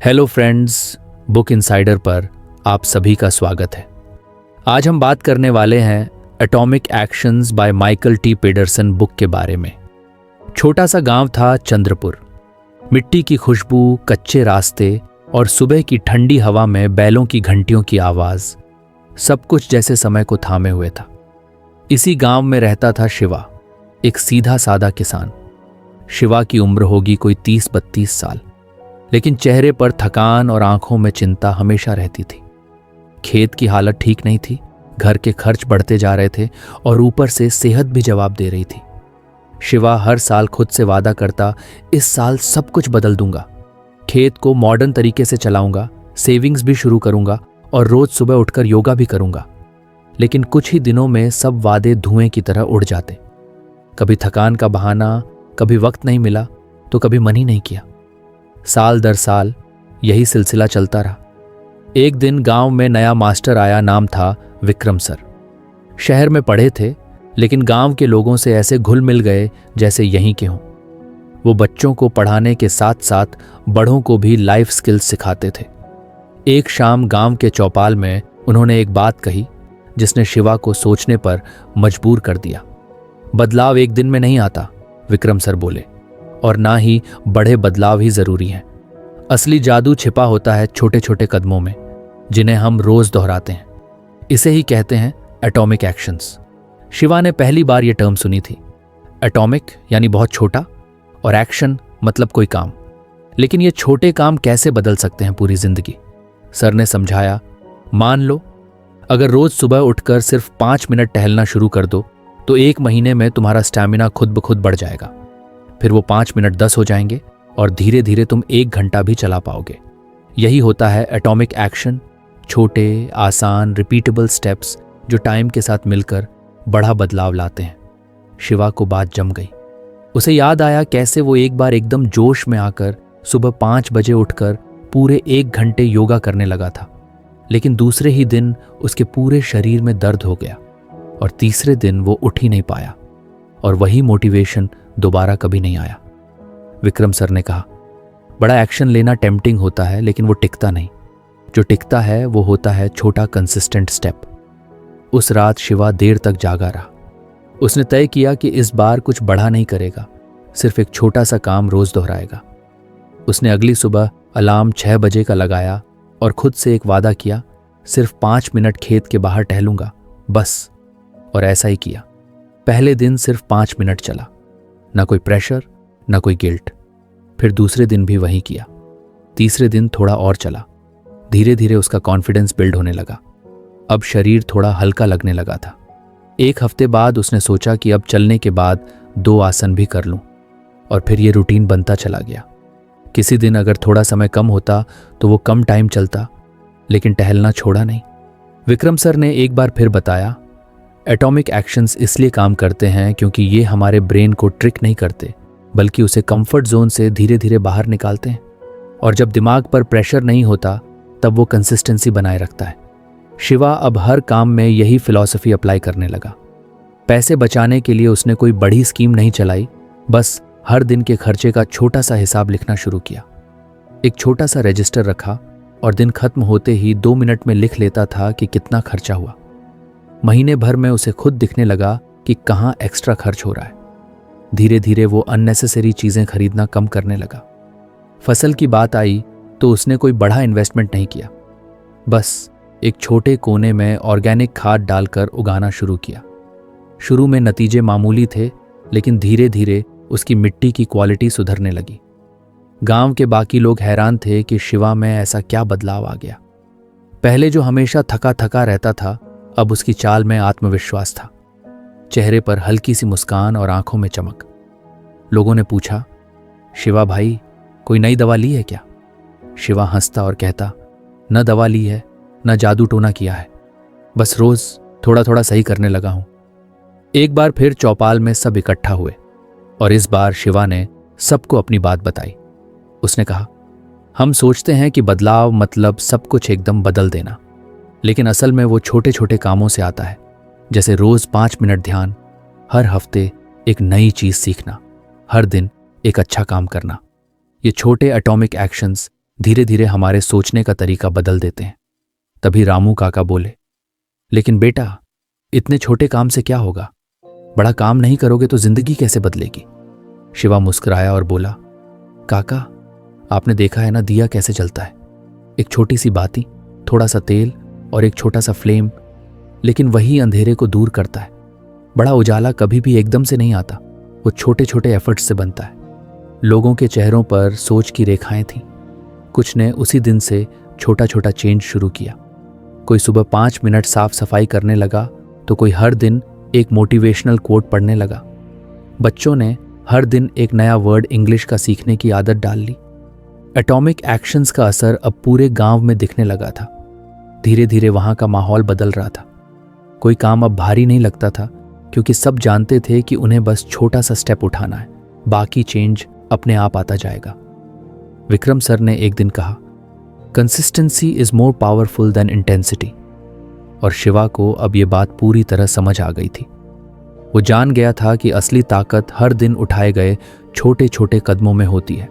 Hello friends, book insider पर आप सभी का स्वागत है। आज हम बात करने वाले हैं atomic actions by Michael T पेडरसन book के बारे में। छोटा सा गांव था चंद्रपुर। मिट्टी की खुशबू, कच्चे रास्ते और सुबह की ठंडी हवा में बैलों की घंटियों की आवाज, सब कुछ जैसे समय को थामे हुए था। इसी गांव में रहता था शिवा, एक सीधा साधा किसान। शिवा की उम्र होगी कोई 30-32 साल, लेकिन चेहरे पर थकान और आंखों में चिंता हमेशा रहती थी। खेत की हालत ठीक नहीं थी, घर के खर्च बढ़ते जा रहे थे और ऊपर से सेहत भी जवाब दे रही थी। शिवा हर साल खुद से वादा करता, इस साल सब कुछ बदल दूंगा, खेत को मॉडर्न तरीके से चलाऊंगा, सेविंग्स भी शुरू करूंगा और रोज सुबह उठकर योगा भी करूंगा। लेकिन कुछ ही दिनों में सब वादे धुएं की तरह उड़ जाते। कभी थकान का बहाना, कभी वक्त नहीं मिला तो कभी मन ही नहीं किया। साल दर साल यही सिलसिला चलता रहा। एक दिन गांव में नया मास्टर आया, नाम था विक्रम सर। शहर में पढ़े थे, लेकिन गांव के लोगों से ऐसे घुल मिल गए जैसे यहीं के हों। वो बच्चों को पढ़ाने के साथ साथ बड़ों को भी लाइफ स्किल्स सिखाते थे। एक शाम गांव के चौपाल में उन्होंने एक बात कही जिसने शिवा को सोचने पर मजबूर कर दिया। बदलाव एक दिन में नहीं आता, विक्रम सर बोले, और ना ही बड़े बदलाव ही जरूरी हैं। असली जादू छिपा होता है छोटे छोटे कदमों में, जिन्हें हम रोज दोहराते हैं। इसे ही कहते हैं एटॉमिक एक्शंस। शिवा ने पहली बार यह टर्म सुनी थी। एटॉमिक यानी बहुत छोटा, और एक्शन मतलब कोई काम। लेकिन ये छोटे काम कैसे बदल सकते हैं पूरी जिंदगी? सर ने समझाया, मान लो अगर रोज सुबह उठकर सिर्फ 5 मिनट टहलना शुरू कर दो तो 1 महीने में तुम्हारा स्टैमिना खुद ब खुद बढ़ जाएगा। फिर वो 5 मिनट 10 हो जाएंगे और धीरे धीरे तुम 1 घंटा भी चला पाओगे। यही होता है एटॉमिक एक्शन, छोटे, आसान, रिपीटेबल स्टेप्स जो टाइम के साथ मिलकर बड़ा बदलाव लाते हैं। शिवा को बात जम गई। उसे याद आया कैसे वो एक बार एकदम जोश में आकर सुबह 5 बजे उठकर पूरे 1 घंटे योगा करने लगा था। लेकिन दूसरे ही दिन उसके पूरे शरीर में दर्द हो गया और तीसरे दिन वो उठ ही नहीं पाया, और वही मोटिवेशन दोबारा कभी नहीं आया। विक्रम सर ने कहा, बड़ा एक्शन लेना टेम्पटिंग होता है, लेकिन वो टिकता नहीं। जो टिकता है वो होता है छोटा कंसिस्टेंट स्टेप। उस रात शिवा देर तक जागा रहा। उसने तय किया कि इस बार कुछ बड़ा नहीं करेगा, सिर्फ एक छोटा सा काम रोज दोहराएगा। उसने अगली सुबह अलार्म 6 बजे का लगाया और खुद से एक वादा किया, सिर्फ 5 मिनट खेत के बाहर टहलूंगा बस। और ऐसा ही किया। पहले दिन सिर्फ 5 मिनट चला, ना कोई प्रेशर, ना कोई गिल्ट। फिर दूसरे दिन भी वही किया। तीसरे दिन थोड़ा और चला। धीरे धीरे उसका कॉन्फिडेंस बिल्ड होने लगा। अब शरीर थोड़ा हल्का लगने लगा था। 1 हफ्ते बाद उसने सोचा कि अब चलने के बाद 2 आसन भी कर लूं, और फिर ये रूटीन बनता चला गया। किसी दिन अगर थोड़ा समय कम होता तो वो कम टाइम चलता, लेकिन टहलना छोड़ा नहीं। विक्रम सर ने एक बार फिर बताया, एटॉमिक एक्शंस इसलिए काम करते हैं क्योंकि ये हमारे ब्रेन को ट्रिक नहीं करते, बल्कि उसे कंफर्ट जोन से धीरे धीरे बाहर निकालते हैं। और जब दिमाग पर प्रेशर नहीं होता तब वो कंसिस्टेंसी बनाए रखता है। शिवा अब हर काम में यही फिलॉसफी अप्लाई करने लगा। पैसे बचाने के लिए उसने कोई बड़ी स्कीम नहीं चलाई, बस हर दिन के खर्चे का छोटा सा हिसाब लिखना शुरू किया। एक छोटा सा रजिस्टर रखा और दिन खत्म होते ही 2 मिनट में लिख लेता था कि कितना खर्चा हुआ। महीने भर में उसे खुद दिखने लगा कि कहाँ एक्स्ट्रा खर्च हो रहा है। धीरे धीरे वो अननेसेसरी चीजें खरीदना कम करने लगा। फसल की बात आई तो उसने कोई बड़ा इन्वेस्टमेंट नहीं किया, बस एक छोटे कोने में ऑर्गेनिक खाद डालकर उगाना शुरू किया। शुरू में नतीजे मामूली थे, लेकिन धीरे धीरे उसकी मिट्टी की क्वालिटी सुधरने लगी। गांव के बाकी लोग हैरान थे कि शिवा में ऐसा क्या बदलाव आ गया। पहले जो हमेशा थका थका रहता था, अब उसकी चाल में आत्मविश्वास था। चेहरे पर हल्की सी मुस्कान और आंखों में चमक। लोगों ने पूछा, शिवा भाई, कोई नई दवा ली है क्या? शिवा हंसता और कहता, न दवा ली है, न जादू टोना किया है, बस रोज थोड़ा थोड़ा सही करने लगा हूं। एक बार फिर चौपाल में सब इकट्ठा हुए और इस बार शिवा ने सबको अपनी बात बताई। उसने कहा, हम सोचते हैं कि बदलाव मतलब सब कुछ एकदम बदल देना, लेकिन असल में वो छोटे छोटे कामों से आता है, जैसे रोज 5 मिनट ध्यान, हर हफ्ते एक नई चीज सीखना, हर दिन एक अच्छा काम करना। ये छोटे एटॉमिक एक्शंस धीरे धीरे हमारे सोचने का तरीका बदल देते हैं। तभी रामू काका बोले, लेकिन बेटा, इतने छोटे काम से क्या होगा? बड़ा काम नहीं करोगे तो जिंदगी कैसे बदलेगी? शिवा मुस्कुराया और बोला, काका, आपने देखा है ना दिया कैसे जलता है? एक छोटी सी बाती, थोड़ा सा तेल और एक छोटा सा फ्लेम, लेकिन वही अंधेरे को दूर करता है। बड़ा उजाला कभी भी एकदम से नहीं आता, वो छोटे छोटे एफर्ट्स से बनता है। लोगों के चेहरों पर सोच की रेखाएं थीं। कुछ ने उसी दिन से छोटा छोटा चेंज शुरू किया। कोई सुबह 5 मिनट साफ सफाई करने लगा तो कोई हर दिन एक मोटिवेशनल कोट पढ़ने लगा। बच्चों ने हर दिन एक नया वर्ड इंग्लिश का सीखने की आदत डाल ली। एटॉमिक एक्शंस का असर अब पूरे गांव में दिखने लगा था। धीरे धीरे वहां का माहौल बदल रहा था। कोई काम अब भारी नहीं लगता था, क्योंकि सब जानते थे कि उन्हें बस छोटा सा स्टेप उठाना है, बाकी चेंज अपने आप आता जाएगा। विक्रम सर ने एक दिन कहा, consistency is more powerful than intensity. और शिवा को अब ये बात पूरी तरह समझ आ गई थी। वो जान गया था कि असली ताकत हर दिन उठाए गए छोटे छोटे कदमों में होती है।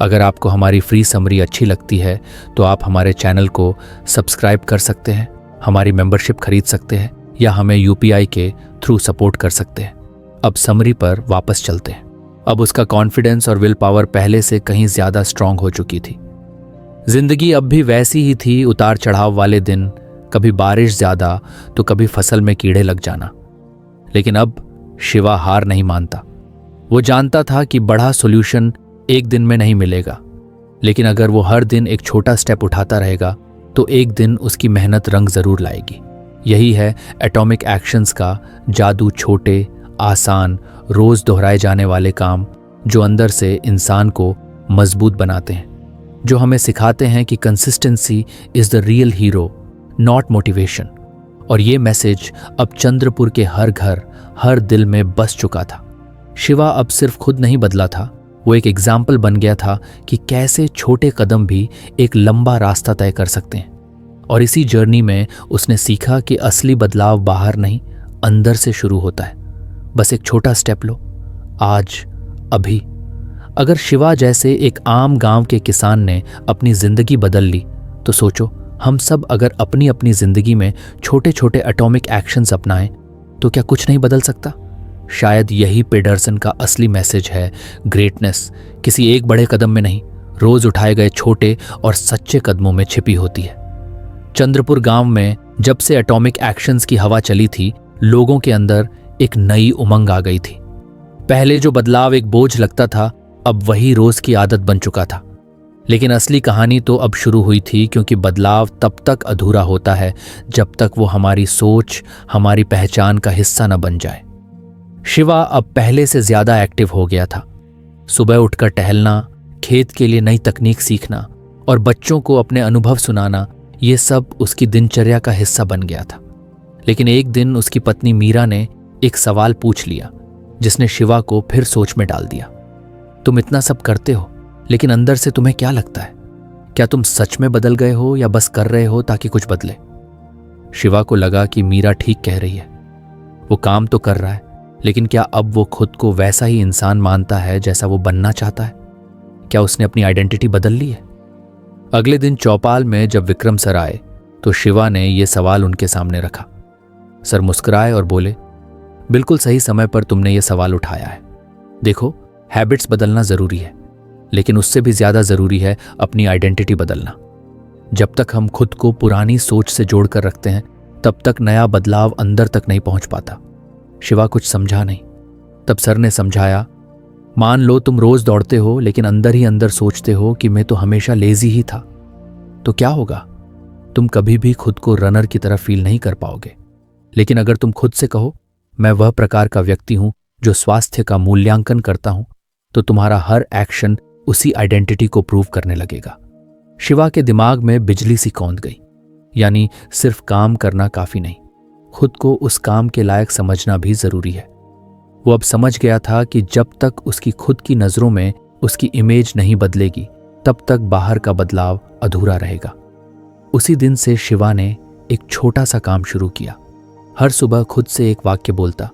अगर आपको हमारी फ्री समरी अच्छी लगती है तो आप हमारे चैनल को सब्सक्राइब कर सकते हैं, हमारी मेंबरशिप खरीद सकते हैं या हमें UPI के थ्रू सपोर्ट कर सकते हैं। अब समरी पर वापस चलते हैं। अब उसका कॉन्फिडेंस और विल पावर पहले से कहीं ज्यादा स्ट्रांग हो चुकी थी। जिंदगी अब भी वैसी ही थी, उतार चढ़ाव वाले दिन, कभी बारिश ज्यादा तो कभी फसल में कीड़े लग जाना। लेकिन अब शिवा हार नहीं मानता। वो जानता था कि बड़ा सॉल्यूशन एक दिन में नहीं मिलेगा, लेकिन अगर वो हर दिन एक छोटा स्टेप उठाता रहेगा तो एक दिन उसकी मेहनत रंग जरूर लाएगी। यही है एटॉमिक एक्शंस का जादू। छोटे, आसान, रोज दोहराए जाने वाले काम जो अंदर से इंसान को मजबूत बनाते हैं, जो हमें सिखाते हैं कि consistency is the real hero, not motivation. और ये मैसेज अब चंद्रपुर के हर घर, हर दिल में बस चुका था। शिवा अब सिर्फ खुद नहीं बदला था, वो एक एग्जाम्पल बन गया था कि कैसे छोटे कदम भी एक लंबा रास्ता तय कर सकते हैं। और इसी जर्नी में उसने सीखा कि असली बदलाव बाहर नहीं, अंदर से शुरू होता है। बस एक छोटा स्टेप लो, आज, अभी। अगर शिवा जैसे एक आम गांव के किसान ने अपनी जिंदगी बदल ली, तो सोचो हम सब अगर अपनी अपनी जिंदगी में छोटे छोटे एटॉमिक एक्शंस अपनाएं तो क्या कुछ नहीं बदल सकता? शायद यही पेडरसन का असली मैसेज है। ग्रेटनेस किसी एक बड़े कदम में नहीं, रोज उठाए गए छोटे और सच्चे कदमों में छिपी होती है। चंद्रपुर गांव में जब से एटॉमिक एक्शंस की हवा चली थी, लोगों के अंदर एक नई उमंग आ गई थी। पहले जो बदलाव एक बोझ लगता था, अब वही रोज की आदत बन चुका था। लेकिन असली कहानी तो अब शुरू हुई थी, क्योंकि बदलाव तब तक अधूरा होता है जब तक वो हमारी सोच, हमारी पहचान का हिस्सा न बन जाए। शिवा अब पहले से ज्यादा एक्टिव हो गया था। सुबह उठकर टहलना, खेत के लिए नई तकनीक सीखना और बच्चों को अपने अनुभव सुनाना, ये सब उसकी दिनचर्या का हिस्सा बन गया था। लेकिन एक दिन उसकी पत्नी मीरा ने एक सवाल पूछ लिया, जिसने शिवा को फिर सोच में डाल दिया। तुम इतना सब करते हो, लेकिन अंदर से तुम्हें क्या लगता है? क्या तुम सच में बदल गए हो या बस कर रहे हो ताकि कुछ बदले? शिवा को लगा कि मीरा ठीक कह रही है। वो काम तो कर रहा है, लेकिन क्या अब वो खुद को वैसा ही इंसान मानता है जैसा वो बनना चाहता है? क्या उसने अपनी आइडेंटिटी बदल ली है? अगले दिन चौपाल में जब विक्रम सर आए तो शिवा ने ये सवाल उनके सामने रखा। सर मुस्कुराए और बोले, बिल्कुल सही समय पर तुमने ये सवाल उठाया है। देखो, हैबिट्स बदलना जरूरी है, लेकिन उससे भी ज्यादा जरूरी है अपनी आइडेंटिटी बदलना। जब तक हम खुद को पुरानी सोच से जोड़कर रखते हैं, तब तक नया बदलाव अंदर तक नहीं पहुंच पाता। शिवा कुछ समझा नहीं। तब सर ने समझाया, मान लो तुम रोज दौड़ते हो, लेकिन अंदर ही अंदर सोचते हो कि मैं तो हमेशा लेजी ही था, तो क्या होगा? तुम कभी भी खुद को रनर की तरह फील नहीं कर पाओगे। लेकिन अगर तुम खुद से कहो, मैं वह प्रकार का व्यक्ति हूं जो स्वास्थ्य का मूल्यांकन करता हूं, तो तुम्हारा हर एक्शन उसी आइडेंटिटी को प्रूव करने लगेगा। शिवा के दिमाग में बिजली सी कौंध गई। यानी सिर्फ काम करना काफी नहीं, खुद को उस काम के लायक समझना भी जरूरी है। वो अब समझ गया था कि जब तक उसकी खुद की नजरों में उसकी इमेज नहीं बदलेगी, तब तक बाहर का बदलाव अधूरा रहेगा। उसी दिन से शिवा ने एक छोटा सा काम शुरू किया। हर सुबह खुद से एक वाक्य बोलता,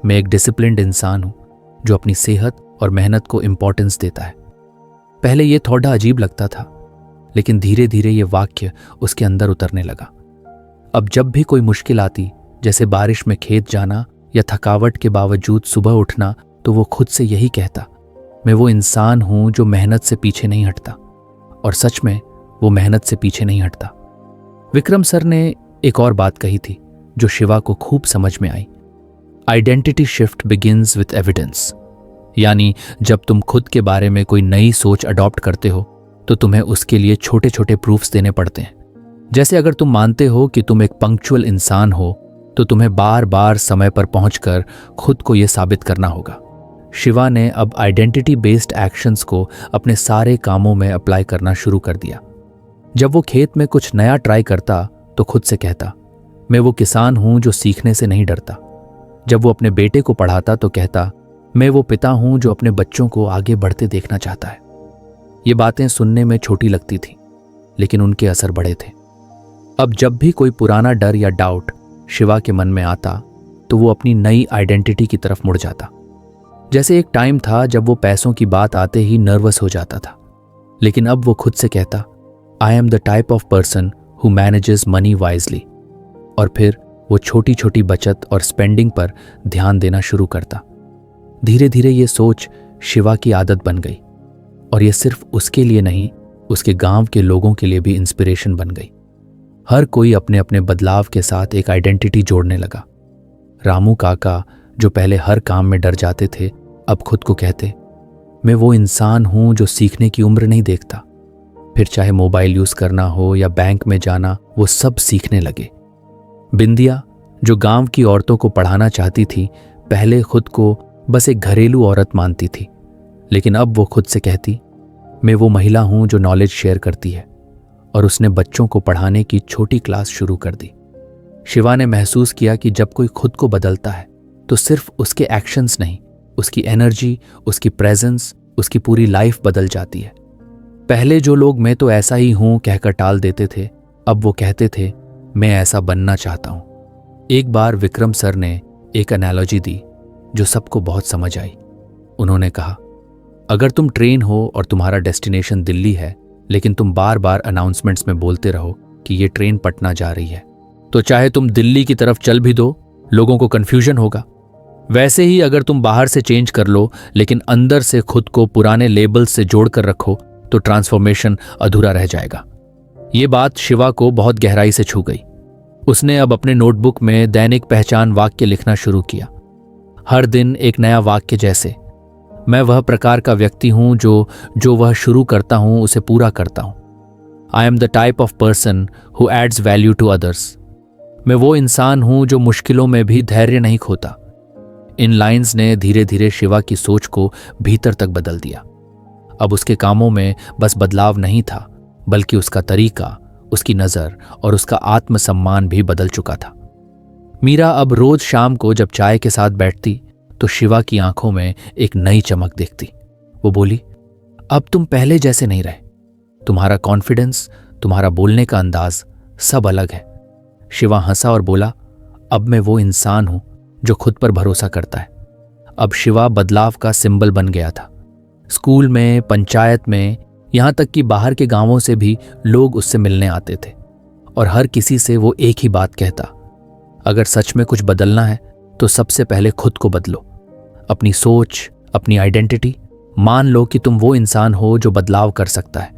मैं एक डिसिप्लिन्ड इंसान हूं जो अपनी सेहत और मेहनत को इंपॉर्टेंस देता है। पहले यह थोड़ा अजीब लगता था, लेकिन धीरे धीरे ये वाक्य उसके अंदर उतरने लगा। अब जब भी कोई मुश्किल आती, जैसे बारिश में खेत जाना या थकावट के बावजूद सुबह उठना, तो वो खुद से यही कहता, मैं वो इंसान हूं जो मेहनत से पीछे नहीं हटता। और सच में वो मेहनत से पीछे नहीं हटता। विक्रम सर ने एक और बात कही थी जो शिवा को खूब समझ में आई। Identity shift begins with evidence. यानी जब तुम खुद के बारे में कोई नई सोच अडॉप्ट करते हो तो तुम्हें उसके लिए छोटे छोटे प्रूफ्स देने पड़ते हैं। जैसे अगर तुम मानते हो कि तुम एक पंक्चुअल इंसान हो तो तुम्हें बार बार समय पर पहुंचकर खुद को यह साबित करना होगा। शिवा ने अब आइडेंटिटी बेस्ड एक्शंस को अपने सारे कामों में अप्लाई करना शुरू कर दिया। जब वो खेत में कुछ नया ट्राई करता तो खुद से कहता, मैं वो किसान हूं जो सीखने से नहीं डरता। जब वो अपने बेटे को पढ़ाता तो कहता, मैं वो पिता हूं जो अपने बच्चों को आगे बढ़ते देखना चाहता है। ये बातें सुनने में छोटी लगती थी, लेकिन उनके असर बड़े थे। अब जब भी कोई पुराना डर या डाउट शिवा के मन में आता तो वो अपनी नई आइडेंटिटी की तरफ मुड़ जाता। जैसे एक टाइम था जब वो पैसों की बात आते ही नर्वस हो जाता था, लेकिन अब वो खुद से कहता, आई am the type of person who manages money wisely. और फिर वो छोटी छोटी बचत और स्पेंडिंग पर ध्यान देना शुरू करता। धीरे धीरे ये सोच शिवा की आदत बन गई और ये सिर्फ उसके लिए नहीं, उसके गांव के लोगों के लिए भी इंस्पिरेशन बन गई। हर कोई अपने अपने बदलाव के साथ एक आइडेंटिटी जोड़ने लगा। रामू काका जो पहले हर काम में डर जाते थे, अब खुद को कहते, मैं वो इंसान हूं जो सीखने की उम्र नहीं देखता। फिर चाहे मोबाइल यूज करना हो या बैंक में जाना, वो सब सीखने लगे। बिंदिया जो गांव की औरतों को पढ़ाना चाहती थी, पहले खुद को बस एक घरेलू औरत मानती थी, लेकिन अब वो खुद से कहती, मैं वो महिला हूं जो नॉलेज शेयर करती है। और उसने बच्चों को पढ़ाने की छोटी क्लास शुरू कर दी। शिवा ने महसूस किया कि जब कोई खुद को बदलता है तो सिर्फ उसके एक्शंस नहीं, उसकी एनर्जी, उसकी प्रेजेंस, उसकी पूरी लाइफ बदल जाती है। पहले जो लोग मैं तो ऐसा ही हूं कहकर टाल देते थे, अब वो कहते थे, मैं ऐसा बनना चाहता हूं। एक बार विक्रम सर ने एक एनालॉजी दी जो सबको बहुत समझ आई। उन्होंने कहा, अगर तुम ट्रेन हो और तुम्हारा डेस्टिनेशन दिल्ली है, लेकिन तुम बार बार अनाउंसमेंट्स में बोलते रहो कि ये ट्रेन पटना जा रही है, तो चाहे तुम दिल्ली की तरफ चल भी दो, लोगों को कंफ्यूजन होगा। वैसे ही अगर तुम बाहर से चेंज कर लो लेकिन अंदर से खुद को पुराने लेबल्स से जोड़कर रखो तो ट्रांसफॉर्मेशन अधूरा रह जाएगा। ये बात शिवा को बहुत गहराई से छू गई। उसने अब अपने नोटबुक में दैनिक पहचान वाक्य लिखना शुरू किया। हर दिन एक नया वाक्य, जैसे मैं वह प्रकार का व्यक्ति हूं जो वह शुरू करता हूं उसे पूरा करता हूं। I am the type of person who adds value to others. मैं वो इंसान हूं जो मुश्किलों में भी धैर्य नहीं खोता। इन लाइंस ने धीरे धीरे शिवा की सोच को भीतर तक बदल दिया। अब उसके कामों में बस बदलाव नहीं था, बल्कि उसका तरीका, उसकी नज़र और उसका आत्मसम्मान भी बदल चुका था। मीरा अब रोज शाम को जब चाय के साथ बैठती तो शिवा की आंखों में एक नई चमक दिखती। वो बोली, अब तुम पहले जैसे नहीं रहे। तुम्हारा कॉन्फिडेंस, तुम्हारा बोलने का अंदाज सब अलग है। शिवा हंसा और बोला, अब मैं वो इंसान हूं जो खुद पर भरोसा करता है। अब शिवा बदलाव का सिंबल बन गया था। स्कूल में, पंचायत में, यहां तक कि बाहर के गांवों से भी लोग उससे मिलने आते थे और हर किसी से वो एक ही बात कहता, अगर सच में कुछ बदलना है तो सबसे पहले खुद को बदलो। अपनी सोच, अपनी आइडेंटिटी। मान लो कि तुम वो इंसान हो जो बदलाव कर सकता है,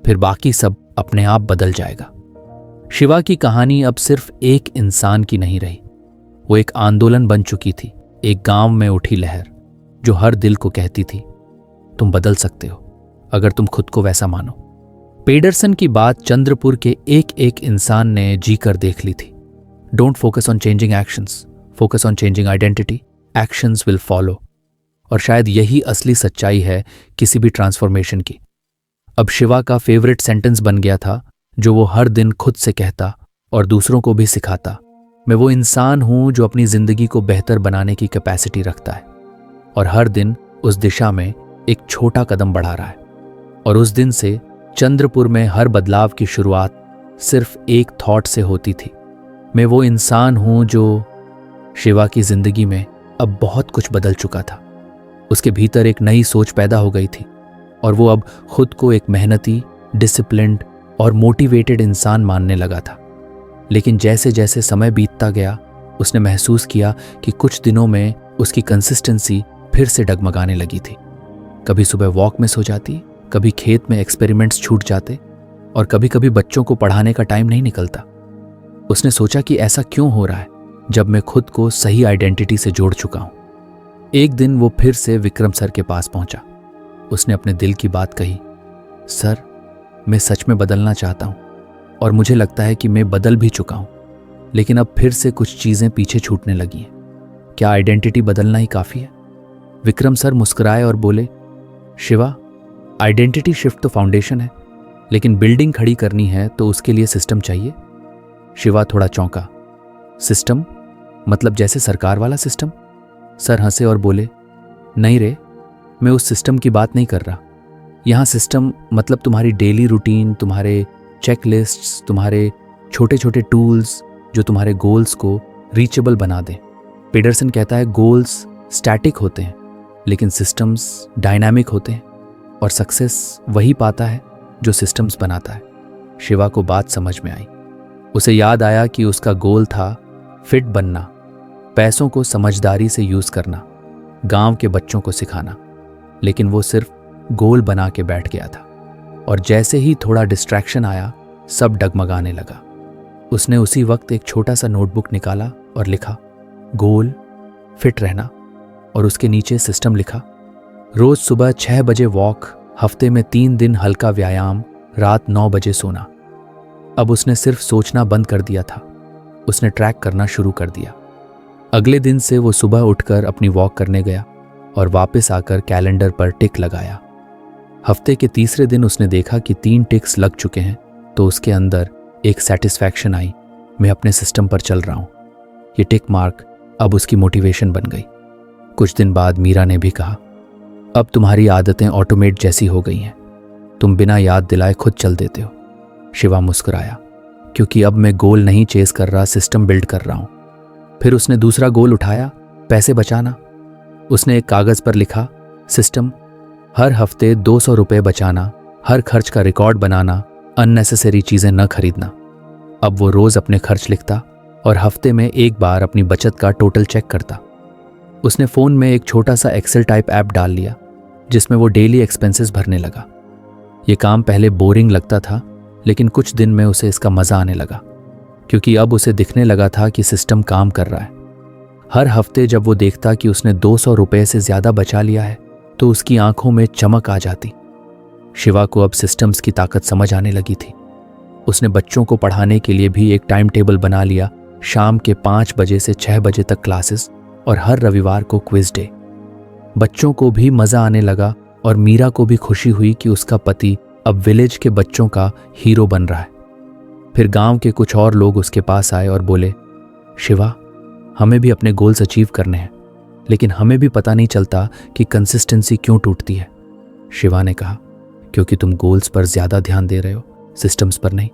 फिर बाकी सब अपने आप बदल जाएगा। शिवा की कहानी अब सिर्फ एक इंसान की नहीं रही, वो एक आंदोलन बन चुकी थी। एक गांव में उठी लहर जो हर दिल को कहती थी, तुम बदल सकते हो अगर तुम खुद को वैसा मानो। पेडरसन की बात चंद्रपुर के एक एक इंसान ने जी कर देख ली थी। Don't focus on changing actions, focus on changing identity, actions will follow. और शायद यही असली सच्चाई है किसी भी ट्रांसफॉर्मेशन की। अब शिवा का फेवरेट सेंटेंस बन गया था जो वो हर दिन खुद से कहता और दूसरों को भी सिखाता, मैं वो इंसान हूं जो अपनी जिंदगी को बेहतर बनाने की कैपेसिटी रखता है और हर दिन उस दिशा में एक छोटा कदम बढ़ा रहा है। और उस दिन से चंद्रपुर में हर बदलाव की शुरुआत सिर्फ एक थॉट से होती थी, मैं वो इंसान हूं जो। शिवा की जिंदगी में अब बहुत कुछ बदल चुका था। उसके भीतर एक नई सोच पैदा हो गई थी और वो अब खुद को एक मेहनती, डिसिप्लिन्ड और मोटिवेटेड इंसान मानने लगा था। लेकिन जैसे जैसे समय बीतता गया उसने महसूस किया कि कुछ दिनों में उसकी कंसिस्टेंसी फिर से डगमगाने लगी थी। कभी सुबह वॉक मिस हो जाती, कभी खेत में एक्सपेरिमेंट्स छूट जाते और कभी कभी बच्चों को पढ़ाने का टाइम नहीं निकलता। उसने सोचा कि ऐसा क्यों हो रहा है जब मैं खुद को सही आइडेंटिटी से जोड़ चुका हूं। एक दिन वो फिर से विक्रम सर के पास पहुंचा। उसने अपने दिल की बात कही, सर मैं सच में बदलना चाहता हूं और मुझे लगता है कि मैं बदल भी चुका हूं, लेकिन अब फिर से कुछ चीजें पीछे छूटने लगी हैं। क्या आइडेंटिटी बदलना ही काफी है? विक्रम सर मुस्कुराए और बोले, शिवा, आइडेंटिटी शिफ्ट तो फाउंडेशन है, लेकिन बिल्डिंग खड़ी करनी है तो उसके लिए सिस्टम चाहिए। शिवा थोड़ा चौंका। सिस्टम? मतलब जैसे सरकार वाला सिस्टम? सर हंसे और बोले, नहीं रे, मैं उस सिस्टम की बात नहीं कर रहा। यहाँ सिस्टम मतलब तुम्हारी डेली रूटीन, तुम्हारे चेकलिस्ट्स, तुम्हारे छोटे छोटे टूल्स जो तुम्हारे गोल्स को रीचेबल बना दें। पीडरसन कहता है गोल्स स्टैटिक होते हैं लेकिन सिस्टम्स डायनामिक होते हैं और सक्सेस वही पाता है जो सिस्टम्स बनाता है। शिवा को बात समझ में आई। उसे याद आया कि उसका गोल था फिट बनना, पैसों को समझदारी से यूज करना, गांव के बच्चों को सिखाना, लेकिन वो सिर्फ गोल बना के बैठ गया था और जैसे ही थोड़ा डिस्ट्रैक्शन आया सब डगमगाने लगा। उसने उसी वक्त एक छोटा सा नोटबुक निकाला और लिखा, गोल, फिट रहना, और उसके नीचे सिस्टम लिखा। रोज सुबह 6 बजे वॉक, हफ्ते में 3 दिन हल्का व्यायाम, रात 9 बजे सोना। अब उसने सिर्फ सोचना बंद कर दिया था, उसने ट्रैक करना शुरू कर दिया। अगले दिन से वो सुबह उठकर अपनी वॉक करने गया और वापस आकर कैलेंडर पर टिक लगाया। हफ्ते के तीसरे दिन उसने देखा कि 3 टिक्स लग चुके हैं तो उसके अंदर एक सेटिस्फैक्शन आई, मैं अपने सिस्टम पर चल रहा हूं। ये टिक मार्क अब उसकी मोटिवेशन बन गई। कुछ दिन बाद मीरा ने भी कहा, अब तुम्हारी आदतें ऑटोमेट जैसी हो गई हैं, तुम बिना याद दिलाए खुद चल देते हो। शिवा मुस्कुराया, क्योंकि अब मैं गोल नहीं चेस कर रहा, सिस्टम बिल्ड कर रहा हूं। फिर उसने दूसरा गोल उठाया, पैसे बचाना। उसने एक कागज पर लिखा, सिस्टम, हर हफ्ते 200 रुपये बचाना, हर खर्च का रिकॉर्ड बनाना, अननेसेसरी चीजें न खरीदना। अब वो रोज अपने खर्च लिखता और हफ्ते में एक बार अपनी बचत का टोटल चेक करता। उसने फोन में एक छोटा सा एक्सेल टाइप ऐप डाल लिया जिसमें वो डेली एक्सपेंसेस भरने लगा। ये काम पहले बोरिंग लगता था, लेकिन कुछ दिन में उसे इसका मजा आने लगा, क्योंकि अब उसे दिखने लगा था कि सिस्टम काम कर रहा है। हर हफ्ते जब वो देखता कि उसने 200 रुपये से ज्यादा बचा लिया है तो उसकी आंखों में चमक आ जाती। शिवा को अब सिस्टम्स की ताकत समझ आने लगी थी। उसने बच्चों को पढ़ाने के लिए भी एक टाइम टेबल बना लिया, शाम के 5 बजे से 6 बजे तक क्लासेस और हर रविवार को क्विज डे। बच्चों को भी मजा आने लगा और मीरा को भी खुशी हुई कि उसका पति अब विलेज के बच्चों का हीरो बन रहा है। फिर गांव के कुछ और लोग उसके पास आए और बोले, शिवा, हमें भी अपने गोल्स अचीव करने हैं, लेकिन हमें भी पता नहीं चलता कि कंसिस्टेंसी क्यों टूटती है। शिवा ने कहा, क्योंकि तुम गोल्स पर ज्यादा ध्यान दे रहे हो, सिस्टम्स पर नहीं।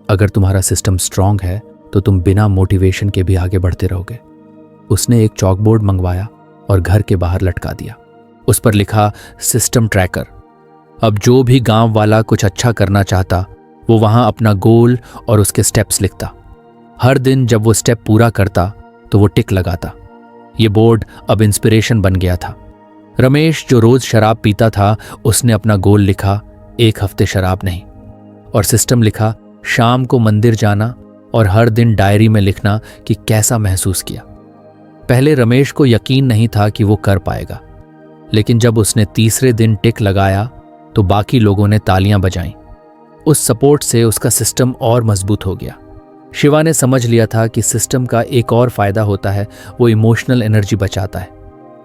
अगर तुम्हारा सिस्टम स्ट्रांग है तो तुम बिना मोटिवेशन के भी आगे बढ़ते रहोगे। उसने एक चॉकबोर्ड मंगवाया और घर के बाहर लटका दिया। उस पर लिखा, सिस्टम ट्रैकर। अब जो भी गांव वाला कुछ अच्छा करना चाहता वो वहां अपना गोल और उसके स्टेप्स लिखता। हर दिन जब वो स्टेप पूरा करता तो वो टिक लगाता। ये बोर्ड अब इंस्पिरेशन बन गया था। रमेश जो रोज शराब पीता था, उसने अपना गोल लिखा, 1 हफ्ते शराब नहीं, और सिस्टम लिखा, शाम को मंदिर जाना और हर दिन डायरी में लिखना कि कैसा महसूस किया। पहले रमेश को यकीन नहीं था कि वो कर पाएगा, लेकिन जब उसने तीसरे दिन टिक लगाया तो बाकी लोगों ने तालियां बजाईं। उस सपोर्ट से उसका सिस्टम और मजबूत हो गया। शिवा ने समझ लिया था कि सिस्टम का एक और फायदा होता है, वो इमोशनल एनर्जी बचाता है।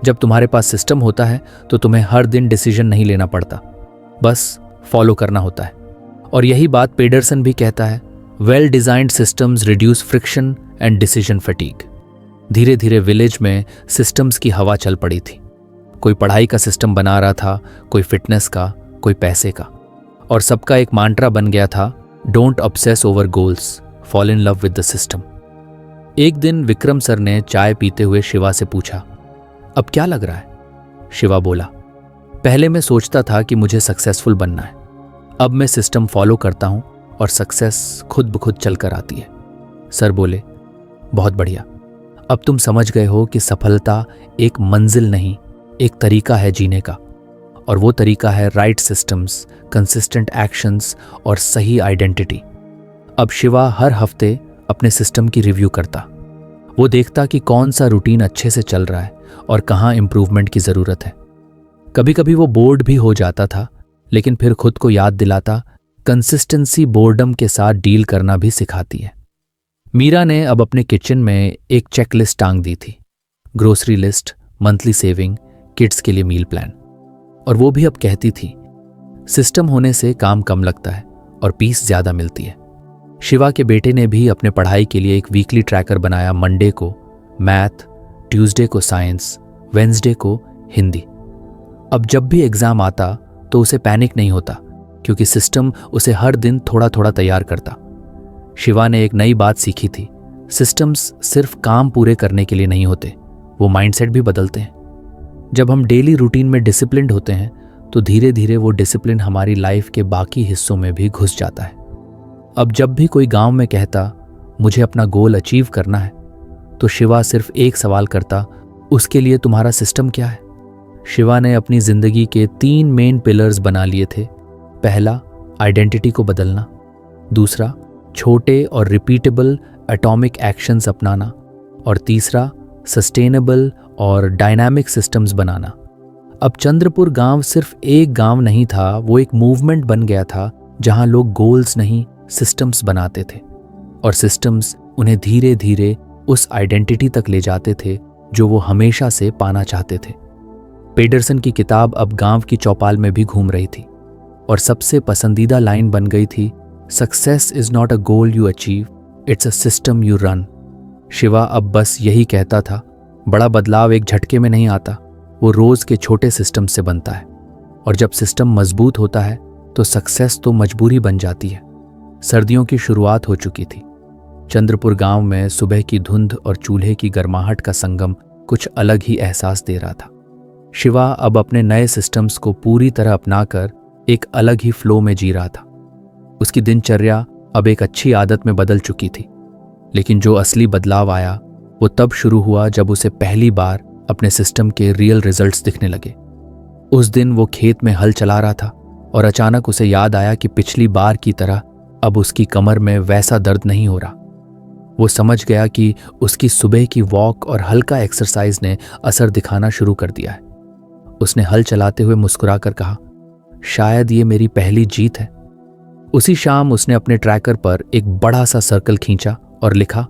जब तुम्हारे पास सिस्टम होता है तो तुम्हें हर दिन डिसीजन नहीं लेना पड़ता, बस फॉलो करना होता है। और यही बात पीडरसन भी कहता है, well designed systems reduce friction and decision fatigue. धीरे धीरे विलेज में सिस्टम्स की हवा चल पड़ी थी। कोई पढ़ाई का सिस्टम बना रहा था, कोई फिटनेस का, कोई पैसे का, और सबका एक मांट्रा बन गया था, don't obsess over goals, fall in love with the system. एक दिन विक्रम सर ने चाय पीते हुए शिवा से पूछा, अब क्या लग रहा है? शिवा बोला, पहले मैं सोचता था कि मुझे सक्सेसफुल बनना है, अब मैं सिस्टम फॉलो करता हूं और सक्सेस खुद ब खुद चल कर आती है। सर बोले, बहुत बढ़िया, अब तुम समझ गए हो कि सफलता एक मंजिल नहीं, एक तरीका है जीने का, और वो तरीका है राइट सिस्टम्स, कंसिस्टेंट एक्शंस और सही आइडेंटिटी। अब शिवा हर हफ्ते अपने सिस्टम की रिव्यू करता। वो देखता कि कौन सा रूटीन अच्छे से चल रहा है और कहाँ इंप्रूवमेंट की ज़रूरत है। कभी कभी वो बोर्ड भी हो जाता था, लेकिन फिर खुद को याद दिलाता, कंसिस्टेंसी बोर्डम के साथ डील करना भी सिखाती है। मीरा ने अब अपने किचन में एक चेकलिस्ट टांग दी थी, grocery list, monthly saving, kids के लिए मील प्लान। और वो भी अब कहती थी, सिस्टम होने से काम कम लगता है और पीस ज़्यादा मिलती है। शिवा के बेटे ने भी अपने पढ़ाई के लिए एक वीकली ट्रैकर बनाया। मंडे को मैथ, ट्यूसडे को साइंस, वेंसडे को हिंदी। अब जब भी एग्ज़ाम आता तो उसे पैनिक नहीं होता, क्योंकि सिस्टम उसे हर दिन थोड़ा थोड़ा तैयार करता। शिवा ने एक नई बात सीखी थी, सिस्टम्स सिर्फ काम पूरे करने के लिए नहीं होते, वो माइंडसेट भी बदलते हैं। जब हम डेली रूटीन में डिसिप्लिन्ड होते हैं तो धीरे धीरे वो डिसिप्लिन हमारी लाइफ के बाकी हिस्सों में भी घुस जाता है। अब जब भी कोई गांव में कहता, मुझे अपना गोल अचीव करना है, तो शिवा सिर्फ एक सवाल करता, उसके लिए तुम्हारा सिस्टम क्या है? शिवा ने अपनी जिंदगी के 3 मेन पिलर्स बना लिए थे। पहला, आइडेंटिटी को बदलना। दूसरा, छोटे और रिपीटेबल एटॉमिक एक्शंस अपनाना। और तीसरा, सस्टेनेबल और डायनामिक सिस्टम्स बनाना। अब चंद्रपुर गांव सिर्फ एक गांव नहीं था, वो एक मूवमेंट बन गया था, जहां लोग गोल्स नहीं, सिस्टम्स बनाते थे, और सिस्टम्स उन्हें धीरे धीरे उस आइडेंटिटी तक ले जाते थे जो वो हमेशा से पाना चाहते थे। पेडरसन की किताब अब गांव की चौपाल में भी घूम रही थी, और सबसे पसंदीदा लाइन बन गई थी, success is not a goal you achieve, it's a system you run. Shiva अब बस यही कहता था, बड़ा बदलाव एक झटके में नहीं आता, वो रोज के छोटे सिस्टम से बनता है, और जब सिस्टम मजबूत होता है तो सक्सेस तो मजबूरी बन जाती है। सर्दियों की शुरुआत हो चुकी थी। चंद्रपुर गांव में सुबह की धुंध और चूल्हे की गर्माहट का संगम कुछ अलग ही एहसास दे रहा था। शिवा अब अपने नए सिस्टम्स को पूरी तरह अपनाकर एक अलग ही फ्लो में जी रहा था। उसकी दिनचर्या अब एक अच्छी आदत में बदल चुकी थी, लेकिन जो असली बदलाव आया वो तब शुरू हुआ जब उसे पहली बार अपने सिस्टम के रियल रिजल्ट्स दिखने लगे। उस दिन वो खेत में हल चला रहा था और अचानक उसे याद आया कि पिछली बार की तरह अब उसकी कमर में वैसा दर्द नहीं हो रहा। वो समझ गया कि उसकी सुबह की वॉक और हल्का एक्सरसाइज ने असर दिखाना शुरू कर दिया है। उसने हल चलाते हुए मुस्कुराकर कहा, शायद ये मेरी पहली जीत है। उसी शाम उसने अपने ट्रैकर पर एक बड़ा सा सर्कल खींचा और लिखा,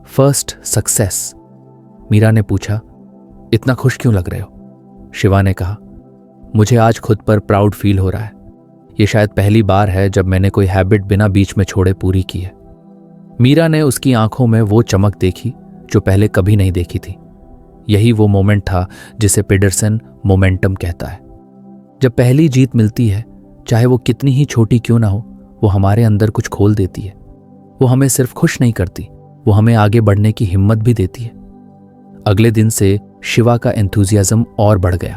फर्स्ट सक्सेस। मीरा ने पूछा, इतना खुश क्यों लग रहे हो? शिवा ने कहा, मुझे आज खुद पर प्राउड फील हो रहा है। ये शायद पहली बार है जब मैंने कोई हैबिट बिना बीच में छोड़े पूरी की है। मीरा ने उसकी आंखों में वो चमक देखी जो पहले कभी नहीं देखी थी। यही वो मोमेंट था जिसे पेडरसन मोमेंटम कहता है। जब पहली जीत मिलती है, चाहे वो कितनी ही छोटी क्यों ना हो, वो हमारे अंदर कुछ खोल देती है। वो हमें सिर्फ खुश नहीं करती, वो हमें आगे बढ़ने की हिम्मत भी देती है। अगले दिन से शिवा का एंथुजियाज्म और बढ़ गया।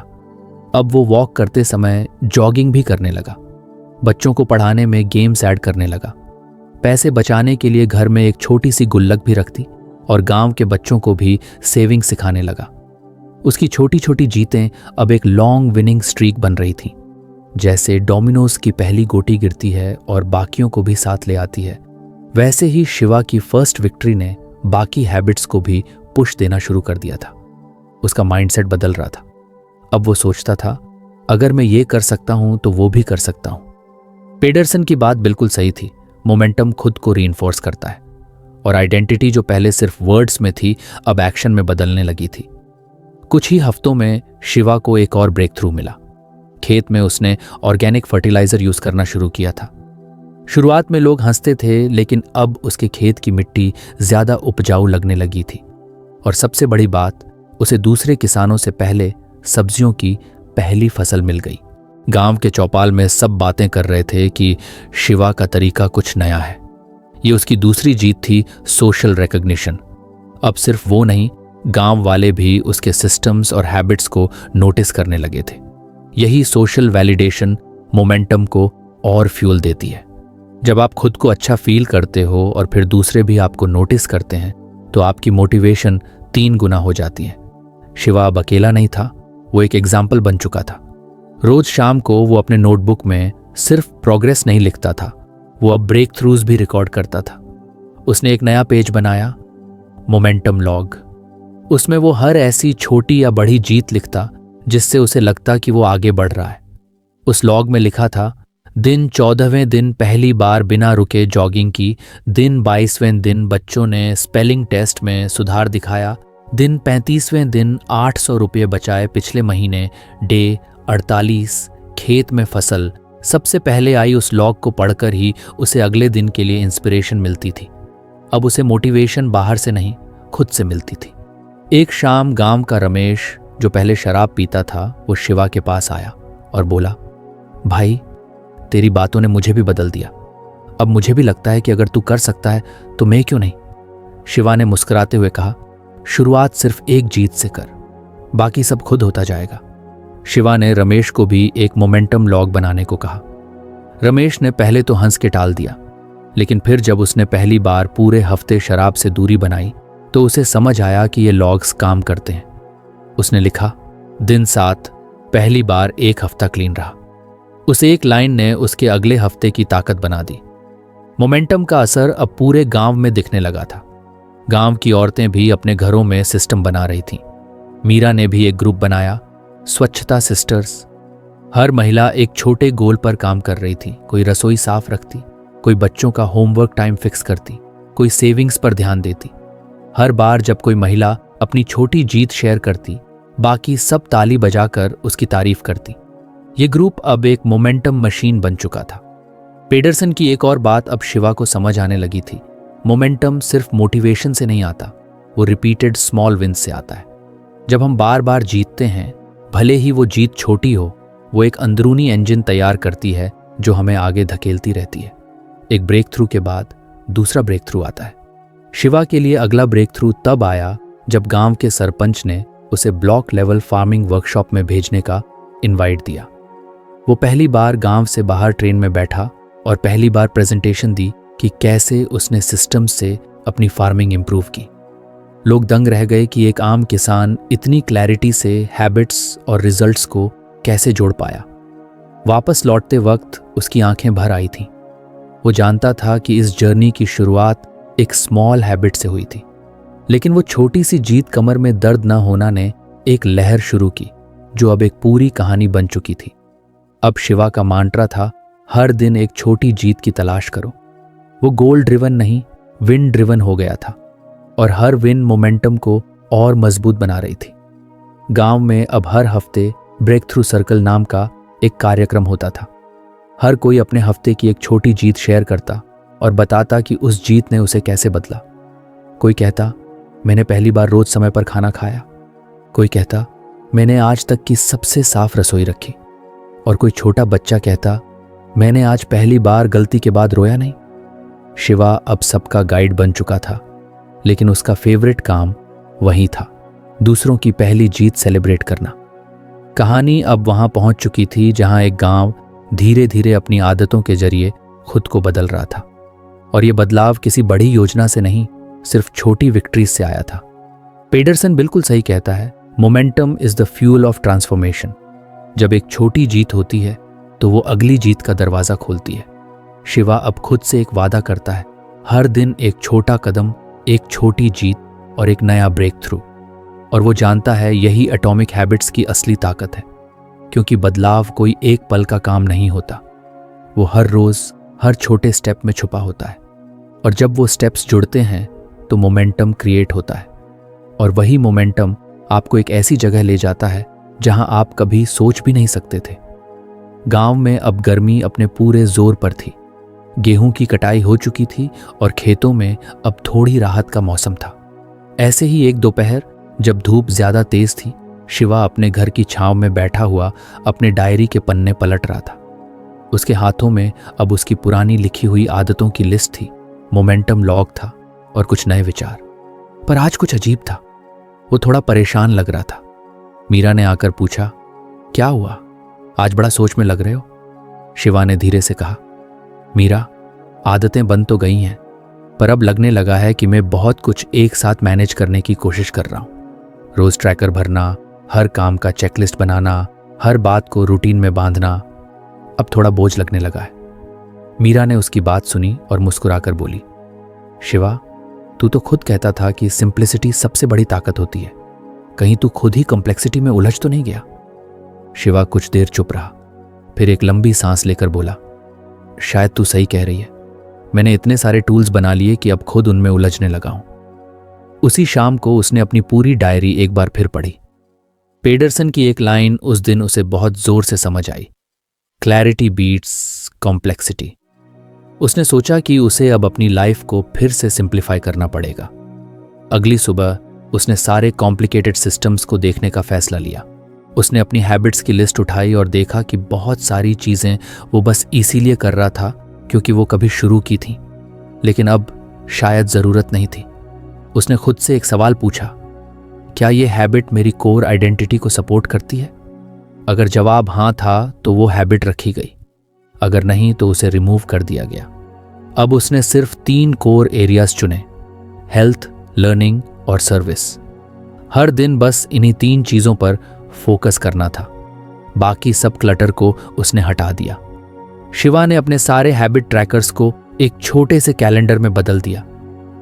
अब वो वॉक करते समय जॉगिंग भी करने लगा, बच्चों को पढ़ाने में गेम्स ऐड करने लगा, पैसे बचाने के लिए घर में एक छोटी सी गुल्लक भी रखती और गांव के बच्चों को भी सेविंग सिखाने लगा। उसकी छोटी छोटी जीतें अब एक लॉन्ग विनिंग स्ट्रीक बन रही थीं। जैसे डोमिनोज की पहली गोटी गिरती है और बाकियों को भी साथ ले आती है, वैसे ही शिवा की फर्स्ट विक्ट्री ने बाकी हैबिट्स को भी पुश देना शुरू कर दिया था। उसका माइंडसेट बदल रहा था। अब वो सोचता था, अगर मैं ये कर सकता हूं तो वो भी कर सकता हूं। पेडरसन की बात बिल्कुल सही थी। मोमेंटम खुद को रीइंफोर्स करता है, और आइडेंटिटी जो पहले सिर्फ वर्ड्स में थी अब एक्शन में बदलने लगी थी। कुछ ही हफ्तों में शिवा को एक और ब्रेक थ्रू मिला। खेत में उसने ऑर्गेनिक फर्टिलाइजर यूज करना शुरू किया था। शुरुआत में लोग हंसते थे, लेकिन अब उसके खेत की मिट्टी ज्यादा उपजाऊ लगने लगी थी, और सबसे बड़ी बात, उसे दूसरे किसानों से पहले सब्जियों की पहली फसल मिल गई। गांव के चौपाल में सब बातें कर रहे थे कि शिवा का तरीका कुछ नया है। ये उसकी दूसरी जीत थी, सोशल रिकॉग्निशन। अब सिर्फ वो नहीं, गांव वाले भी उसके सिस्टम्स और हैबिट्स को नोटिस करने लगे थे। यही सोशल वैलिडेशन मोमेंटम को और फ्यूल देती है। जब आप खुद को अच्छा फील करते हो और फिर दूसरे भी आपको नोटिस करते हैं तो आपकी मोटिवेशन 3 गुना हो जाती है। शिवा अब अकेला नहीं था, वो एक एग्जाम्पल बन चुका था। रोज शाम को वो अपने नोटबुक में सिर्फ प्रोग्रेस नहीं लिखता था, वो अब ब्रेक थ्रूज भी रिकॉर्ड करता था। उसने एक नया पेज बनाया, मोमेंटम लॉग। उसमें वो हर ऐसी छोटी या बड़ी जीत लिखता जिससे उसे लगता कि वो आगे बढ़ रहा है। उस लॉग में लिखा था, दिन 14वें दिन पहली बार बिना रुके जॉगिंग की, दिन 22वें दिन बच्चों ने स्पेलिंग टेस्ट में सुधार दिखाया, दिन 35वें दिन 800 रुपये बचाए पिछले महीने, डे 48 खेत में फसल। सबसे पहले आई उस लॉग को पढ़कर ही उसे अगले दिन के लिए इंस्पिरेशन मिलती थी। अब उसे मोटिवेशन बाहर से नहीं, खुद से मिलती थी। एक शाम गांव का रमेश, जो पहले शराब पीता था, वो शिवा के पास आया और बोला, भाई तेरी बातों ने मुझे भी बदल दिया। अब मुझे भी लगता है कि अगर तू कर सकता है तो मैं क्यों नहीं। शिवा ने मुस्कुराते हुए कहा, शुरुआत सिर्फ एक जीत से कर, बाकी सब खुद होता जाएगा। शिवा ने रमेश को भी एक मोमेंटम लॉग बनाने को कहा। रमेश ने पहले तो हंस के टाल दिया, लेकिन फिर जब उसने पहली बार पूरे हफ्ते शराब से दूरी बनाई तो उसे समझ आया कि ये लॉग्स काम करते हैं। उसने लिखा, दिन 7 पहली बार 1 हफ्ता क्लीन रहा। उस एक लाइन ने उसके अगले हफ्ते की ताकत बना दी। मोमेंटम का असर अब पूरे गांव में दिखने लगा था। गांव की औरतें भी अपने घरों में सिस्टम बना रही थीं। मीरा ने भी एक ग्रुप बनाया, स्वच्छता सिस्टर्स। हर महिला एक छोटे गोल पर काम कर रही थी। कोई रसोई साफ रखती, कोई बच्चों का होमवर्क टाइम फिक्स करती, कोई सेविंग्स पर ध्यान देती। हर बार जब कोई महिला अपनी छोटी जीत शेयर करती, बाकी सब ताली बजाकर उसकी तारीफ करती। ये ग्रुप अब एक मोमेंटम मशीन बन चुका था। पेडरसन की एक और बात अब शिवा को समझ आने लगी थी। मोमेंटम सिर्फ मोटिवेशन से नहीं आता, वो रिपीटेड स्मॉल विन से आता है। जब हम बार बार जीतते हैं, भले ही वो जीत छोटी हो, वो एक अंदरूनी इंजन तैयार करती है जो हमें आगे धकेलती रहती है। एक ब्रेक थ्रू के बाद दूसरा ब्रेक थ्रू आता है। शिवा के लिए अगला ब्रेक थ्रू तब आया जब गांव के सरपंच ने उसे ब्लॉक लेवल फार्मिंग वर्कशॉप में भेजने का इनवाइट दिया। वो पहली बार गांव से बाहर ट्रेन में बैठा और पहली बार प्रेजेंटेशन दी कि कैसे उसने सिस्टम से अपनी फार्मिंग इंप्रूव की। लोग दंग रह गए कि एक आम किसान इतनी क्लैरिटी से हैबिट्स और रिजल्ट्स को कैसे जोड़ पाया। वापस लौटते वक्त उसकी आंखें भर आई थीं। वो जानता था कि इस जर्नी की शुरुआत एक स्मॉल हैबिट से हुई थी, लेकिन वो छोटी सी जीत कमर में दर्द न होना ने एक लहर शुरू की जो अब एक पूरी कहानी बन चुकी थी। अब शिवा का मांट्रा था, हर दिन एक छोटी जीत की तलाश करो। वो गोल ड्रिवन नहीं, विन ड्रिवन हो गया था और हर विन मोमेंटम को और मजबूत बना रही थी। गांव में अब हर हफ्ते ब्रेक थ्रू सर्कल नाम का एक कार्यक्रम होता था। हर कोई अपने हफ्ते की एक छोटी जीत शेयर करता और बताता कि उस जीत ने उसे कैसे बदला। कोई कहता, मैंने पहली बार रोज समय पर खाना खाया। कोई कहता, मैंने आज तक की सबसे साफ रसोई रखी। और कोई छोटा बच्चा कहता, मैंने आज पहली बार गलती के बाद रोया नहीं। शिवा अब सबका गाइड बन चुका था, लेकिन उसका फेवरेट काम वही था, दूसरों की पहली जीत सेलिब्रेट करना। कहानी अब वहां पहुंच चुकी थी जहां एक गांव धीरे धीरे अपनी आदतों के जरिए खुद को बदल रहा था। और यह बदलाव किसी बड़ी योजना से नहीं, सिर्फ छोटी विक्ट्रीज से आया था। पेडरसन बिल्कुल सही कहता है, momentum is the fuel of transformation. जब एक छोटी जीत होती है तो वो अगली जीत का दरवाजा खोलती है। शिवा अब खुद से एक वादा करता है, हर दिन एक छोटा कदम, एक छोटी जीत और एक नया ब्रेक थ्रू। और वो जानता है यही एटॉमिक हैबिट्स की असली ताकत है, क्योंकि बदलाव कोई एक पल का काम नहीं होता, वो हर रोज हर छोटे स्टेप में छुपा होता है। और जब वो स्टेप्स जुड़ते हैं तो मोमेंटम क्रिएट होता है। और वही मोमेंटम आपको एक ऐसी जगह ले जाता है जहां आप कभी सोच भी नहीं सकते थे। गांव में अब गर्मी अपने पूरे जोर पर थी। गेहूं की कटाई हो चुकी थी और खेतों में अब थोड़ी राहत का मौसम था। ऐसे ही एक दोपहर जब धूप ज्यादा तेज थी, शिवा अपने घर की छांव में बैठा हुआ अपने डायरी के पन्ने पलट रहा था। उसके हाथों में अब उसकी पुरानी लिखी हुई आदतों की लिस्ट थी, मोमेंटम लॉग था और कुछ नए विचार। पर आज कुछ अजीब था, वो थोड़ा परेशान लग रहा था। मीरा ने आकर पूछा, क्या हुआ, आज बड़ा सोच में लग रहे हो? शिवा ने धीरे से कहा, मीरा, आदतें बन तो गई हैं, पर अब लगने लगा है कि मैं बहुत कुछ एक साथ मैनेज करने की कोशिश कर रहा हूं। रोज ट्रैकर भरना, हर काम का चेकलिस्ट बनाना, हर बात को रूटीन में बांधना, अब थोड़ा बोझ लगने लगा है। मीरा ने उसकी बात सुनी और मुस्कुराकर बोली, शिवा, तू तो खुद कहता था कि सिंप्लिसिटी सबसे बड़ी ताकत होती है। कहीं तू खुद ही कॉम्प्लेक्सिटी में उलझ तो नहीं गया? शिवा कुछ देर चुप रहा, फिर एक लंबी सांस लेकर बोला, शायद तू सही कह रही है। मैंने इतने सारे टूल्स बना लिए कि अब खुद उनमें उलझने लगा हूं। उसी शाम को उसने अपनी पूरी डायरी एक बार फिर पढ़ी। पेडरसन की एक लाइन उस दिन उसे बहुत जोर से समझ आई, क्लैरिटी बीट्स कॉम्प्लेक्सिटी। उसने सोचा कि उसे अब अपनी लाइफ को फिर से सिंप्लीफाई करना पड़ेगा। अगली सुबह उसने सारे कॉम्प्लिकेटेड सिस्टम्स को देखने का फैसला लिया। उसने अपनी हैबिट्स की लिस्ट उठाई और देखा कि बहुत सारी चीज़ें वो बस इसीलिए कर रहा था क्योंकि वो कभी शुरू की थी, लेकिन अब शायद ज़रूरत नहीं थी। उसने खुद से एक सवाल पूछा, क्या ये हैबिट मेरी कोर आइडेंटिटी को सपोर्ट करती है? अगर जवाब हाँ था तो वो हैबिट रखी गई, अगर नहीं तो उसे रिमूव कर दिया गया। अब उसने सिर्फ 3 कोर एरियाज चुने, हेल्थ, लर्निंग और सर्विस। हर दिन बस इन्हीं 3 चीज़ों पर फोकस करना था। बाकी सब क्लटर को उसने हटा दिया। शिवा ने अपने सारे हैबिट ट्रैकर्स को एक छोटे से कैलेंडर में बदल दिया,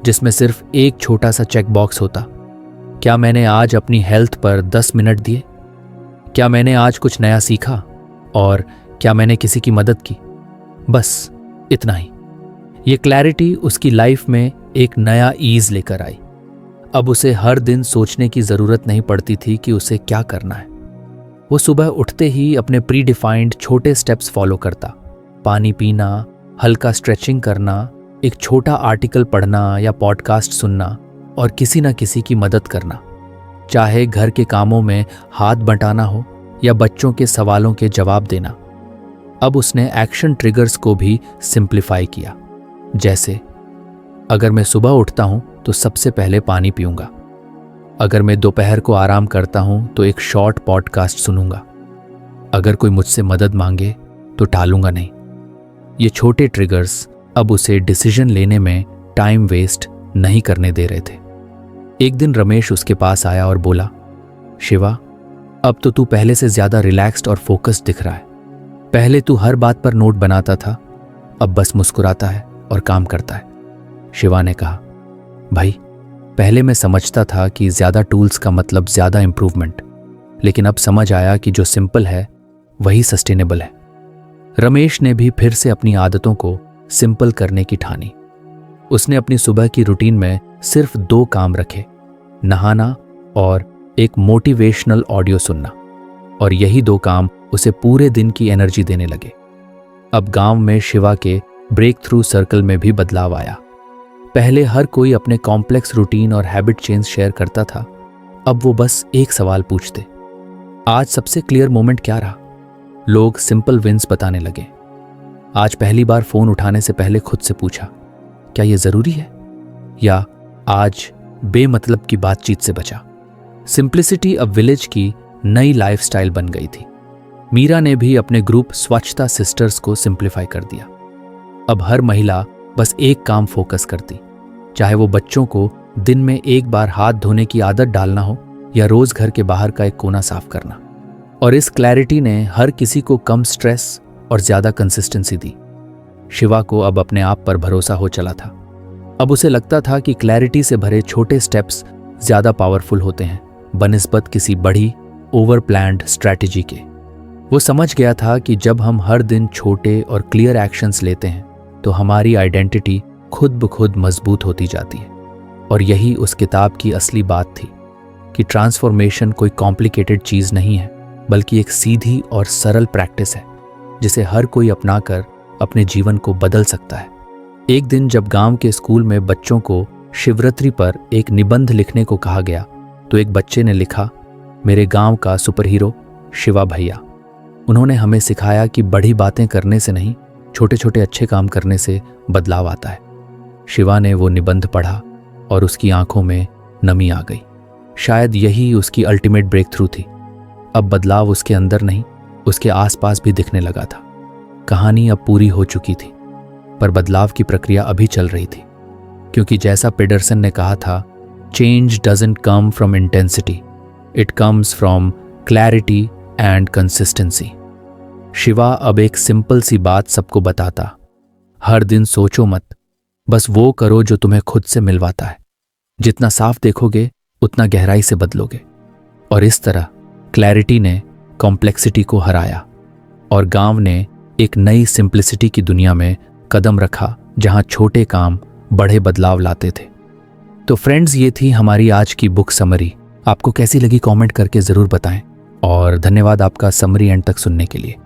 जिसमें सिर्फ एक छोटा सा चेक बॉक्स होता। क्या मैंने आज अपनी हेल्थ पर 10 मिनट दिए? क्या मैंने आज कुछ नया सीखा? और क्या मैंने किसी की मदद की? बस इतना ही। ये क्लैरिटी उसकी लाइफ में एक नया ईज लेकर आई। अब उसे हर दिन सोचने की जरूरत नहीं पड़ती थी कि उसे क्या करना है। वो सुबह उठते ही अपने प्री डिफाइंड छोटे स्टेप्स फॉलो करता। पानी पीना, हल्का स्ट्रेचिंग करना, एक छोटा आर्टिकल पढ़ना या पॉडकास्ट सुनना और किसी न किसी की मदद करना, चाहे घर के कामों में हाथ बंटाना हो या बच्चों के सवालों के जवाब देना। अब उसने एक्शन ट्रिगर्स को भी सिंप्लीफाई किया, जैसे अगर मैं सुबह उठता हूं तो सबसे पहले पानी पीऊंगा। अगर मैं दोपहर को आराम करता हूं तो एक शॉर्ट पॉडकास्ट सुनूंगा। अगर कोई मुझसे मदद मांगे तो टालूंगा नहीं। ये छोटे ट्रिगर्स अब उसे डिसीजन लेने में टाइम वेस्ट नहीं करने दे रहे थे। एक दिन रमेश उसके पास आया और बोला, शिवा, अब तो तू पहले से ज्यादा रिलैक्स्ड और फोकस्ड दिख रहा है। पहले तू हर बात पर नोट बनाता था, अब बस मुस्कुराता है और काम करता है। शिवा ने कहा, भाई, पहले मैं समझता था कि ज्यादा टूल्स का मतलब ज्यादा इंप्रूवमेंट, लेकिन अब समझ आया कि जो सिंपल है वही सस्टेनेबल है। रमेश ने भी फिर से अपनी आदतों को सिंपल करने की ठानी। उसने अपनी सुबह की रूटीन में सिर्फ 2 काम रखे, नहाना और एक मोटिवेशनल ऑडियो सुनना, और यही 2 काम उसे पूरे दिन की एनर्जी देने लगे। अब गांव में शिवा के ब्रेक थ्रू सर्कल में भी बदलाव आया। पहले हर कोई अपने कॉम्प्लेक्स रूटीन और हैबिट चेंज शेयर करता था, अब वो बस एक सवाल पूछते, आज सबसे क्लियर मोमेंट क्या रहा? लोग सिंपल विंस बताने लगे। आज पहली बार फोन उठाने से पहले खुद से पूछा, क्या ये जरूरी है? या आज बेमतलब की बातचीत से बचा। सिंप्लिसिटी अब विलेज की नई लाइफस्टाइल बन गई थी। मीरा ने भी अपने ग्रुप स्वच्छता सिस्टर्स को सिंप्लीफाई कर दिया। अब हर महिला बस एक काम फोकस करती, चाहे वो बच्चों को दिन में एक बार हाथ धोने की आदत डालना हो या रोज घर के बाहर का एक कोना साफ करना। और इस क्लैरिटी ने हर किसी को कम स्ट्रेस और ज्यादा कंसिस्टेंसी दी। शिवा को अब अपने आप पर भरोसा हो चला था। अब उसे लगता था कि क्लैरिटी से भरे छोटे स्टेप्स ज्यादा पावरफुल होते हैं बनिस्बत किसी बड़ी ओवर प्लान्ड स्ट्रैटेजी के। वो समझ गया था कि जब हम हर दिन छोटे और क्लियर एक्शंस लेते हैं तो हमारी आइडेंटिटी खुद ब खुद मजबूत होती जाती है। और यही उस किताब की असली बात थी कि ट्रांसफॉर्मेशन कोई कॉम्प्लिकेटेड चीज़ नहीं है, बल्कि एक सीधी और सरल प्रैक्टिस है जिसे हर कोई अपनाकर अपने जीवन को बदल सकता है। एक दिन जब गांव के स्कूल में बच्चों को शिवरात्रि पर एक निबंध लिखने को कहा गया तो एक बच्चे ने लिखा, मेरे गांव का सुपरहीरो शिवा भैया। उन्होंने हमें सिखाया कि बड़ी बातें करने से नहीं, छोटे छोटे अच्छे काम करने से बदलाव आता है। शिवा ने वो निबंध पढ़ा और उसकी आंखों में नमी आ गई। शायद यही उसकी अल्टीमेट ब्रेक थ्रू थी। अब बदलाव उसके अंदर नहीं, उसके आसपास भी दिखने लगा था। कहानी अब पूरी हो चुकी थी, पर बदलाव की प्रक्रिया अभी चल रही थी, क्योंकि जैसा पीडरसन ने कहा था, change doesn't come from intensity, it comes from clarity and consistency. Shiva अब एक सिंपल सी बात सबको बताता, हर दिन सोचो मत, बस वो करो जो तुम्हें खुद से मिलवाता है। जितना साफ देखोगे उतना गहराई से बदलोगे। और इस तरह क्लैरिटी ने कॉम्प्लेक्सिटी को हराया और गांव ने एक नई सिंप्लिसिटी की दुनिया में कदम रखा, जहां छोटे काम बड़े बदलाव लाते थे। तो फ्रेंड्स, ये थी हमारी आज की बुक समरी। आपको कैसी लगी कमेंट करके ज़रूर बताएं और धन्यवाद आपका समरी एंड तक सुनने के लिए।